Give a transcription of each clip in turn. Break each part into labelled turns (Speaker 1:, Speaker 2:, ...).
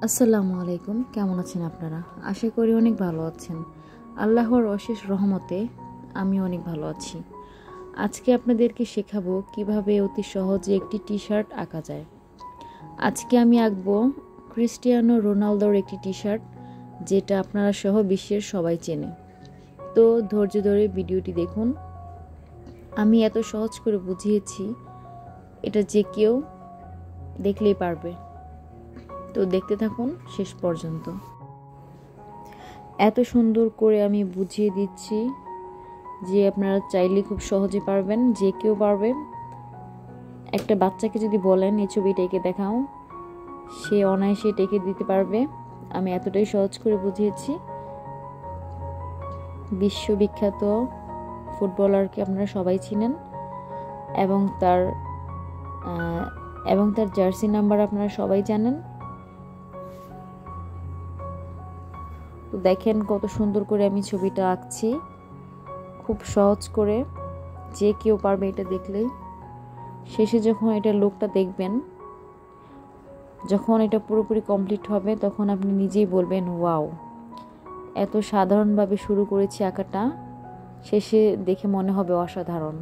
Speaker 1: আসসালামু আলাইকুম। কেমন আছেন আপনারা? আশা করি অনেক ভালো আছেন। আল্লাহর অশেষ রহমতে আমি অনেক ভালো আছি। আজকে আপনাদেরকে শেখাবো কিভাবে অতি সহজে একটি টি শার্ট আঁকা যায়। আজকে আমি আঁকবো ক্রিস্টিয়ানো রোনালদোর একটি টি শার্ট, যেটা আপনারা সহ বিশ্বের সবাই চেনে। তো ধৈর্য ধরে ভিডিওটি দেখুন। আমি এত সহজ করে বুঝিয়েছি, এটা যে কেউ দেখলেই পারবে। তো দেখতে থাকুন শেষ পর্যন্ত। এত সুন্দর করে আমি বুঝিয়ে দিচ্ছি যে আপনারা চাইলে খুব সহজে পারবেন, যে কেউ পারবে। একটা বাচ্চাকে যদি বলেন এই ছবিটা এঁকে দেখাও, সে অনায়াসে এঁকে দিতে পারবে। আমি এতটাই সহজ করে বুঝিয়েছি। বিশ্ববিখ্যাত ফুটবলারকে আপনারা সবাই চিনেন, এবং তার জার্সি নাম্বার আপনারা সবাই জানেন। তো দেখেন কত সুন্দর করে আমি ছবিটা আঁকছি, খুব সহজ করে, যে কেউ পারবে এটা দেখলেই। শেষে যখন এটা লোকটা দেখবেন, যখন এটা পুরোপুরি কমপ্লিট হবে, তখন আপনি নিজেই বলবেন ওয়াও, এত সাধারণভাবে শুরু করেছি আঁকাটা, শেষে দেখে মনে হবে অসাধারণ।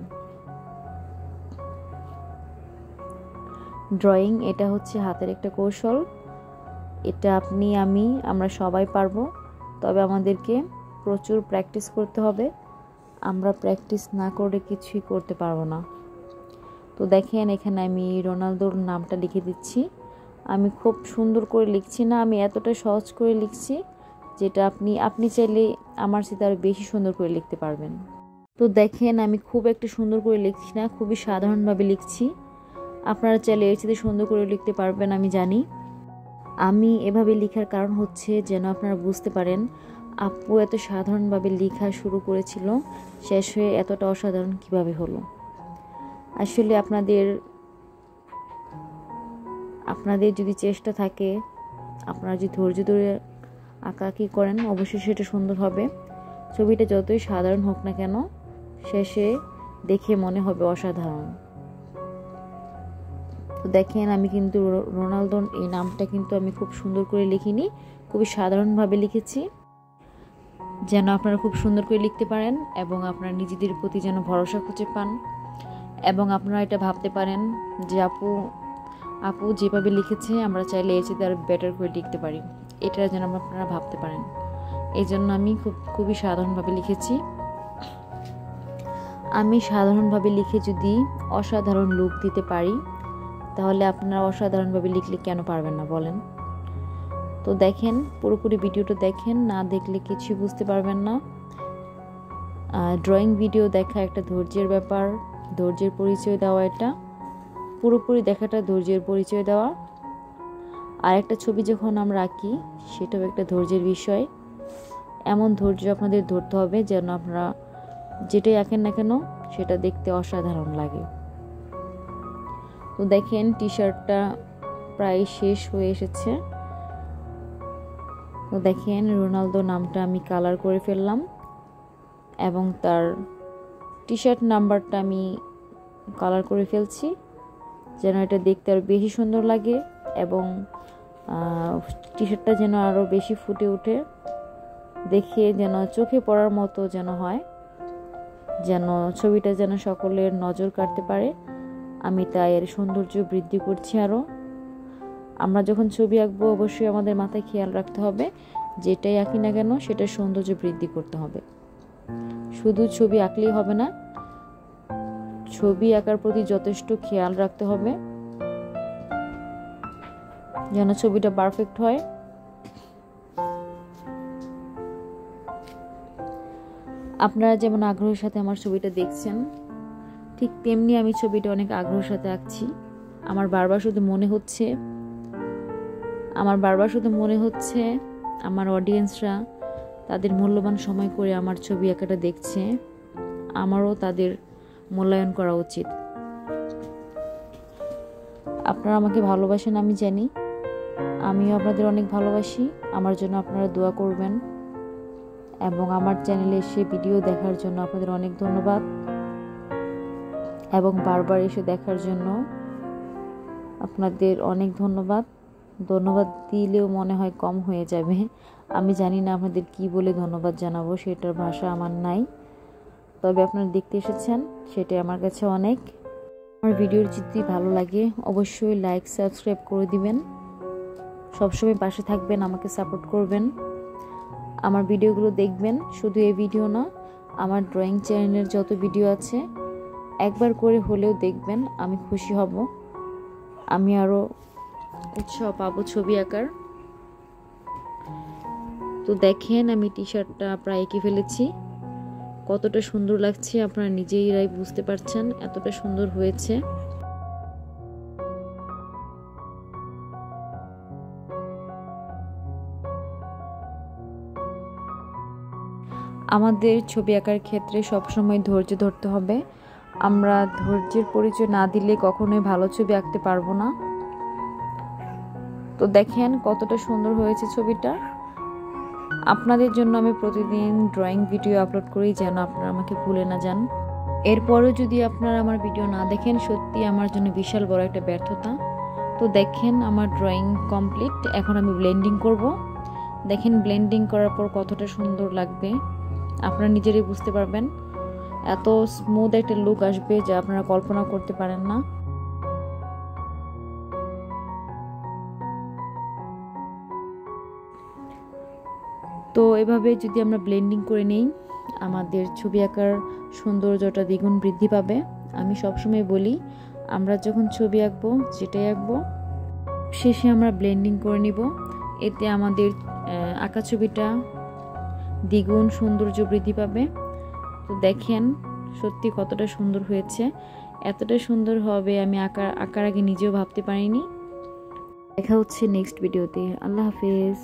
Speaker 1: ড্রয়িং এটা হচ্ছে হাতের একটা কৌশল। এটা আপনি আমরা সবাই পারবো, তবে আমাদেরকে প্রচুর প্র্যাকটিস করতে হবে। আমরা প্র্যাকটিস না করে কিছুই করতে পারবো না। তো দেখেন এখানে আমি রোনালদোর নামটা লিখে দিচ্ছি। আমি খুব সুন্দর করে লিখছি না, আমি এতটা সহজ করে লিখছি যেটা আপনি চাইলে আমার সাথে আরও বেশি সুন্দর করে লিখতে পারবেন। তো দেখেন আমি খুব একটা সুন্দর করে লিখছি না, খুবই সাধারণভাবে লিখছি। আপনারা চাইলে এর সাথে সুন্দর করে লিখতে পারবেন, আমি জানি। আমি এভাবে লেখার কারণ হচ্ছে যেন আপনারা বুঝতে পারেন আপু এত সাধারণভাবে লেখা শুরু করেছিল, শেষ হয়ে এতটা অসাধারণ কিভাবে হলো। আসলে আপনাদের যদি চেষ্টা থাকে, আপনারা যদি ধৈর্য ধরে আঁকাআঁকি করেন, অবশ্যই সেটা সুন্দর হবে। ছবিটা যতই সাধারণ হোক না কেন, শেষে দেখে মনে হবে অসাধারণ। তো দেখেন আমি কিন্তু রোনালদোর এই নামটা কিন্তু আমি খুব সুন্দর করে লিখিনি, খুবই সাধারণভাবে লিখেছি, যেন আপনারা খুব সুন্দর করে লিখতে পারেন এবং আপনারা নিজেদের প্রতি যেন ভরসা খুঁজে পান, এবং আপনারা এটা ভাবতে পারেন যে আপু যেভাবে লিখেছে আমরা চাইলে এর চেয়ে আরও বেটার করে লিখতে পারি। এটা যেন আপনারা ভাবতে পারেন। এই জন্য আমি খুবই সাধারণভাবে লিখেছি। আমি সাধারণভাবে লিখে যদি অসাধারণ লুক দিতে পারি, তাহলে আপনারা অসাধারণভাবে লিখলে কেন পারবেন না বলেন? তো দেখেন পুরোপুরি ভিডিওটা দেখেন, না দেখলে কিছুই বুঝতে পারবেন না। ড্রয়িং ভিডিও দেখা একটা ধৈর্যের ব্যাপার, ধৈর্যের পরিচয় দেওয়া। এটা পুরোপুরি দেখাটা ধৈর্যের পরিচয় দেওয়া। আর একটা ছবি যখন আমরা আঁকি, সেটাও একটা ধৈর্যের বিষয়। এমন ধৈর্য আপনাদের ধরতে হবে যেন আপনারা যেটাই আঁকেন না কেন সেটা দেখতে অসাধারণ লাগে। তো দেখেন টি শার্টটা প্রায় শেষ হয়ে এসেছে। তো দেখেন রোনালদো নামটা আমি কালার করে ফেললাম, এবং তার টি শার্ট নাম্বারটা আমি কালার করে ফেলছি, যেন এটা দেখতে আরও বেশি সুন্দর লাগে এবং টি শার্টটা যেন আরও বেশি ফুটে ওঠে, দেখে যেন চোখে পড়ার মতো যেন হয়, যেন ছবিটা যেন সকলের নজর কাড়তে পারে। আমি তাই এর সৌন্দর্য বৃদ্ধি করছি আরও। আমরা যখন ছবি আঁকবো অবশ্যই আমাদের মাথায় খেয়াল রাখতে হবে, যেটাই আঁকি না কেন সেটার সৌন্দর্য বৃদ্ধি করতে হবে। শুধু ছবি আঁকলেই হবে না, ছবি আঁকার প্রতি যথেষ্ট খেয়াল রাখতে হবে যেন ছবিটা পারফেক্ট হয়। আপনারা যেমন আগ্রহের সাথে আমার ছবিটা দেখছেন, ঠিক তেমনি আমি ছবিটা অনেক আগ্রহের সাথে আঁকছি। আমার বারবার শুধু মনে হচ্ছে আমার অডিয়েন্সরা তাদের মূল্যবান সময় করে আমার ছবি আঁকাটা দেখছে, আমারও তাদের মূল্যায়ন করা উচিত। আপনারা আমাকে ভালোবাসেন আমি জানি, আমিও আপনাদের অনেক ভালোবাসি। আমার জন্য আপনারা দোয়া করবেন, এবং আমার চ্যানেলে এসে ভিডিও দেখার জন্য আপনাদের অনেক ধন্যবাদ, এবং বারবার এসে দেখার জন্য আপনাদের অনেক ধন্যবাদ। ধন্যবাদ দিলেও মনে হয় কম হয়ে যাবে। আমি জানি না আপনাদের কি বলে ধন্যবাদ জানাবো, সেটার ভাষা আমার নাই। তবে আপনারা দেখতে এসেছেন, সেটাই আমার কাছে অনেক। আমার ভিডিওর যদি ভালো লাগে অবশ্যই লাইক সাবস্ক্রাইব করে দিবেন। সবসময় পাশে থাকবেন, আমাকে সাপোর্ট করবেন, আমার ভিডিওগুলো দেখবেন। শুধু এই ভিডিও না, আমার ড্রয়িং চ্যানেলের যত ভিডিও আছে একবার করে হলেও দেখবেন, আমি খুশি হব। আমি আরও উৎসাহ পাবো ছবি আঁকার। তো দেখেন আমি টি শার্টটা প্রায় এঁকে ফেলেছি। কতটা সুন্দর লাগছে আপনারা নিজেরাই বুঝতে পারছেন, এতটা সুন্দর হয়েছে। আমাদের ছবি আঁকার ক্ষেত্রে সবসময় ধৈর্য ধরতে হবে। আমরা ধৈর্যের পরিচয় না দিলে কখনোই ভালো ছবি আঁকতে পারবো না। তো দেখেন কতটা সুন্দর হয়েছে ছবিটা। আপনাদের জন্য আমি প্রতিদিন ড্রয়িং ভিডিও আপলোড করি, যেন আপনারা আমাকে ভুলে না যান। এরপরও যদি আপনারা আমার ভিডিও না দেখেন, সত্যি আমার জন্য বিশাল বড় একটা ব্যর্থতা। তো দেখেন আমার ড্রয়িং কমপ্লিট। এখন আমি ব্লেন্ডিং করব। দেখেন ব্লেন্ডিং করার পর কতটা সুন্দর লাগবে আপনারা নিজেরাই বুঝতে পারবেন। এত স্মুথ একটা লুক আসবে যা আপনারা কল্পনা করতে পারেন না। তো এভাবে যদি আমরা ব্লেন্ডিং করে নেই, আমাদের ছবি আঁকার সৌন্দর্যটা দ্বিগুণ বৃদ্ধি পাবে। আমি সবসময় বলি, আমরা যখন ছবি আঁকবো, যেটাই আঁকবো, শেষে আমরা ব্লেন্ডিং করে নিব। এতে আমাদের আঁকা ছবিটা দ্বিগুণ সৌন্দর্য বৃদ্ধি পাবে। তো দেখেন সত্যি কতটা সুন্দর হয়েছে। এতটা সুন্দর হবে আমি আঁকার আগে নিজেও ভাবতে পারিনি। দেখা হচ্ছে নেক্সট ভিডিওতে। আল্লাহ হাফেজ।